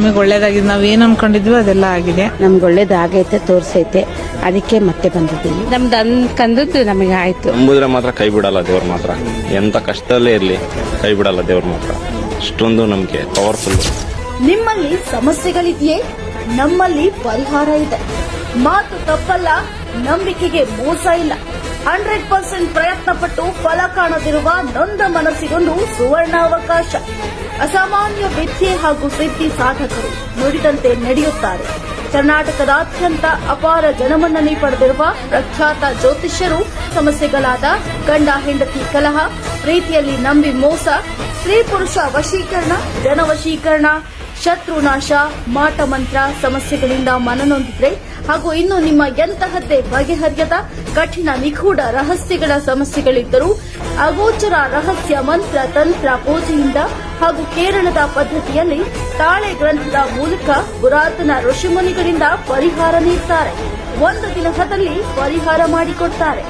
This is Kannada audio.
ನಮಗೆ ಒಳ್ಳೇದಾಗಿದೆ. ನಾವ್ ಏನ್ ಅನ್ಕೊಂಡಿದ್ವಿ ಅದೆಲ್ಲ ಆಗಿದೆ. ನಮ್ಗೆ ಒಳ್ಳೇದಾಗೈತೆ, ತೋರ್ಸೈತೆ, ಅದಕ್ಕೆ ಮತ್ತೆ ಬಂದಿದ್ದೀವಿ. ನಮ್ದು ಅನ್ಕಂದದ್ದು ನಮಗೆ ಆಯ್ತು. ನಂಬುದ್ರೆ ಮಾತ್ರ ಕೈ ಬಿಡಲ್ಲ ದೇವ್ರ ಮಾತ್ರ. ಎಂತ ಕಷ್ಟದಲ್ಲೇ ಇರ್ಲಿ ಕೈ ಬಿಡಲ್ಲ ದೇವ್ರ ಮಾತ್ರ. ಅಷ್ಟೊಂದು ನಮ್ಗೆ ಪವರ್ಫುಲ್. ನಿಮ್ಮಲ್ಲಿ ಸಮಸ್ಯೆಗಳಿದೆಯೇ? ನಮ್ಮಲ್ಲಿ ಪರಿಹಾರ ಇದೆ. ಮಾತು ತಪ್ಪಲ್ಲ, ನಂಬಿಕೆಗೆ ಮೋಸ ಇಲ್ಲ. 100% ಪ್ರಯತ್ನ ಪಟ್ಟು ಫಲ ಕಾಣದಿರುವ ನೊಂದ ಮನಸ್ಸಿಗೊಂದು ಸುವರ್ಣಾವಕಾಶ. ಅಸಾಮಾನ್ಯ ವಿದ್ಯೆ ಹಾಗೂ ಸಿದ್ಧಿ ಸಾಧಕರು ನುಡಿದಂತೆ ನಡೆಯುತ್ತಾರೆ. ಕರ್ನಾಟಕದಾದ್ಯಂತ ಅಪಾರ ಜನಮನ್ನಣೆ ಪಡೆದಿರುವ ಪ್ರಖ್ಯಾತ ಜ್ಯೋತಿಷ್ಯರು ಸಮಸ್ಯೆಗಳಾದ ಗಂಡ ಹೆಂಡತಿ ಕಲಹ, ಪ್ರೀತಿಯಲ್ಲಿ ನಂಬಿ ಮೋಸ, ಸ್ತ್ರೀ ಪುರುಷ ವಶೀಕರಣ, ಜನವಶೀಕರಣ, ಶತ್ರುನಾಶ, ಮಾಟ ಮಂತ್ರ ಸಮಸ್ಯೆಗಳಿಂದ ಮನನೊಂದಿದ್ರೆ ಹಾಗೂ ಇನ್ನು ನಿಮ್ಮ ಎಂತಹದ್ದೇ ಬಗೆಹರಿಯದ ಕಠಿಣ ನಿಗೂಢ ರಹಸ್ಯಗಳ ಸಮಸ್ಯೆಗಳಿದ್ದರೂ ಅಗೋಚರ ರಹಸ್ಯ ಮಂತ್ರ ತಂತ್ರ ಪೂಜೆಯಿಂದ ಹಾಗೂ ಕೇರಳದ ಪದ್ಧತಿಯಲ್ಲಿ ತಾಳೆ ಗ್ರಂಥದ ಮೂಲಕ ಪುರಾತನ ಋಷಿಮುನಿಗಳಿಂದ ಪರಿಹಾರ ನೀಡುತ್ತಾರೆ. ಒಂದು ದಿನದಲ್ಲಿ ಪರಿಹಾರ ಮಾಡಿಕೊಡ್ತಾರೆ.